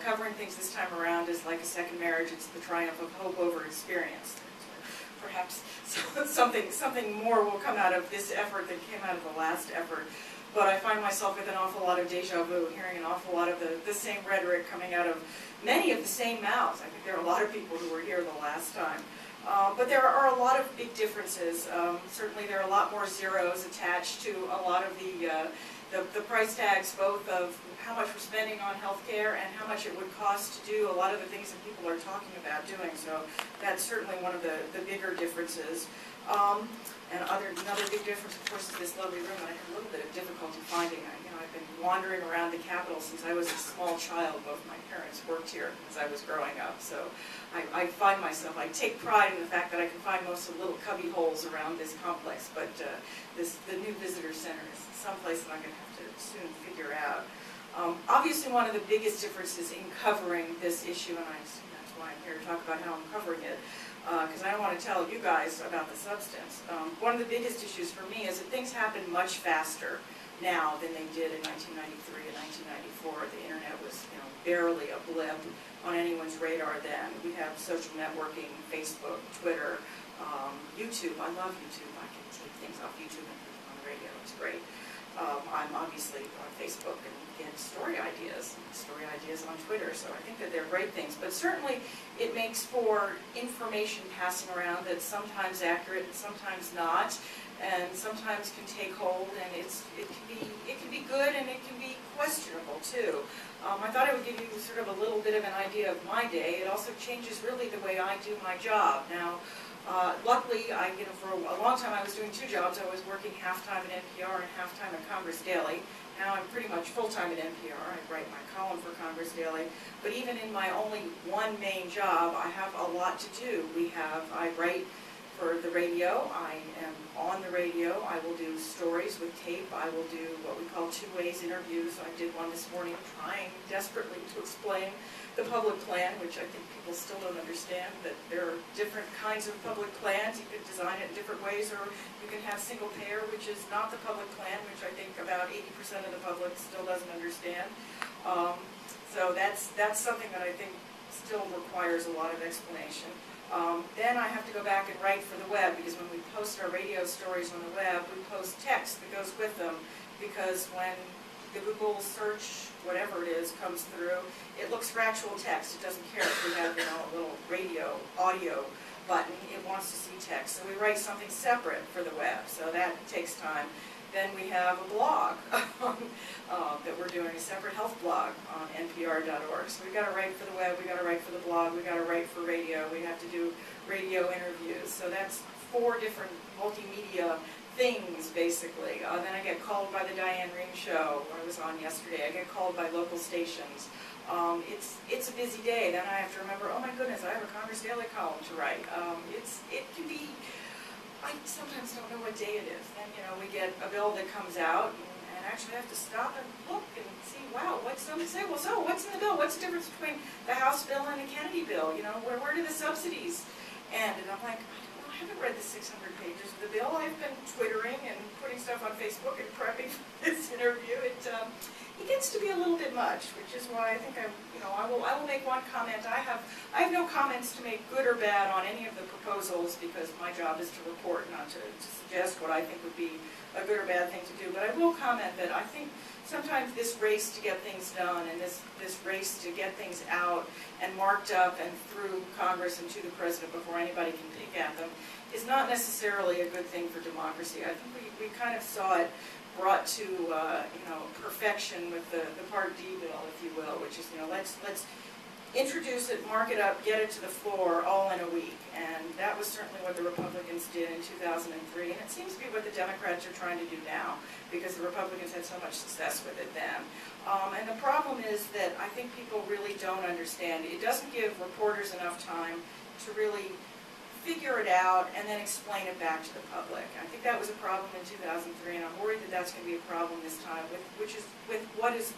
covering things this time around is like a second marriage. It's the triumph of hope over experience. Perhaps something more will come out of this effort than came out of the last effort. But I find myself with an awful lot of deja vu, hearing an awful lot of the same rhetoric coming out of many of the same mouths. I think there are a lot of people who were here the last time. But there are a lot of big differences. Certainly there are a lot more zeros attached to a lot of the price tags, both of how much we're spending on healthcare and how much it would cost to do a lot of the things that people are talking about doing. So that's certainly one of the bigger differences. And another big difference, of course, is this lovely room that I had a little bit of difficulty finding. I've been wandering around the Capitol since I was a small child. Both my parents worked here as I was growing up. So I find myself, I take pride in the fact that I can find most of the little cubby holes around this complex. But the new visitor center is someplace that I'm going to have to soon figure out. Obviously, one of the biggest differences in covering this issue, and I assume that's why I'm here to talk about how I'm covering it, because I don't want to tell you guys about the substance. One of the biggest issues for me is that things happen much faster now than they did in 1993 and 1994. The internet was, barely a blip on anyone's radar then. We have social networking, Facebook, Twitter, YouTube. I love YouTube. I can take things off YouTube and put them on the radio. It's great. I'm obviously on Facebook and get story ideas on Twitter, so I think that they're great things. But certainly it makes for information passing around that's sometimes accurate and sometimes not, and sometimes can take hold, and it can be good and it can be questionable too. I thought I would give you sort of a little bit of an idea of my day. It also changes really the way I do my job. Now, luckily, for a long time I was doing two jobs. I was working half-time at NPR and half-time at Congress Daily. Now I'm pretty much full-time at NPR. I write my column for Congress Daily. But even in my only one main job, I have a lot to do. I write for the radio. I am on the radio. I will do stories with tape. I will do what we call two-ways interviews. I did one this morning trying desperately to explain the public plan, which I think people still don't understand, that there are different kinds of public plans. You could design it in different ways, or you can have single payer, which is not the public plan, which I think about 80% of the public still doesn't understand. So that's something that I think still requires a lot of explanation. Then I have to go back and write for the web, because when we post our radio stories on the web, we post text that goes with them, because when the Google search, whatever it is, comes through, it looks for actual text. It doesn't care if we have a little radio, audio button. It wants to see text. So we write something separate for the web. So that takes time. Then we have a blog that we're doing, a separate health blog on NPR.org. So we've got to write for the web, we've got to write for the blog, we've got to write for radio, we have to do radio interviews. So that's 4 different multimedia things, basically. Then I get called by the Diane Ring show I was on yesterday. I get called by local stations. It's a busy day. Then I have to remember, oh my goodness, I have a Congress Daily column to write. It can be, I sometimes don't know what day it is. Then, we get a bill that comes out, and actually I have to stop and look and see, wow, what's something to say? Well, so what's in the bill? What's the difference between the House bill and the Kennedy bill? Where do the subsidies end? And I'm like, I haven't read the 600 pages of the bill. I've been twittering and putting stuff on Facebook and prepping for this interview. It gets to be a little bit much, which is why I think I will make one comment. I have no comments to make, good or bad, on any of the proposals, because my job is to report, not to suggest what I think would be a good or bad thing to do. But I will comment that I think sometimes this race to get things done and this race to get things out and marked up and through Congress and to the President before anybody can pick at them is not necessarily a good thing for democracy. I think we kind of saw it brought to perfection with the Part D bill, if you will, which is let's introduce it, mark it up, get it to the floor all in a week. And that was certainly what the Republicans did in 2003, and it seems to be what the Democrats are trying to do now, because the Republicans had so much success with it then. And the problem is that I think people really don't understand. It doesn't give reporters enough time to really figure it out and then explain it back to the public. I think that was a problem in 2003, and I'm worried that that's going to be a problem this time, with what is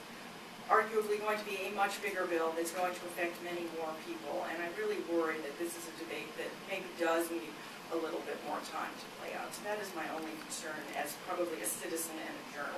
arguably going to be a much bigger bill that's going to affect many more people. And I really worry that this is a debate that maybe does need a little bit more time to play out. So that is my only concern as probably a citizen and a journalist.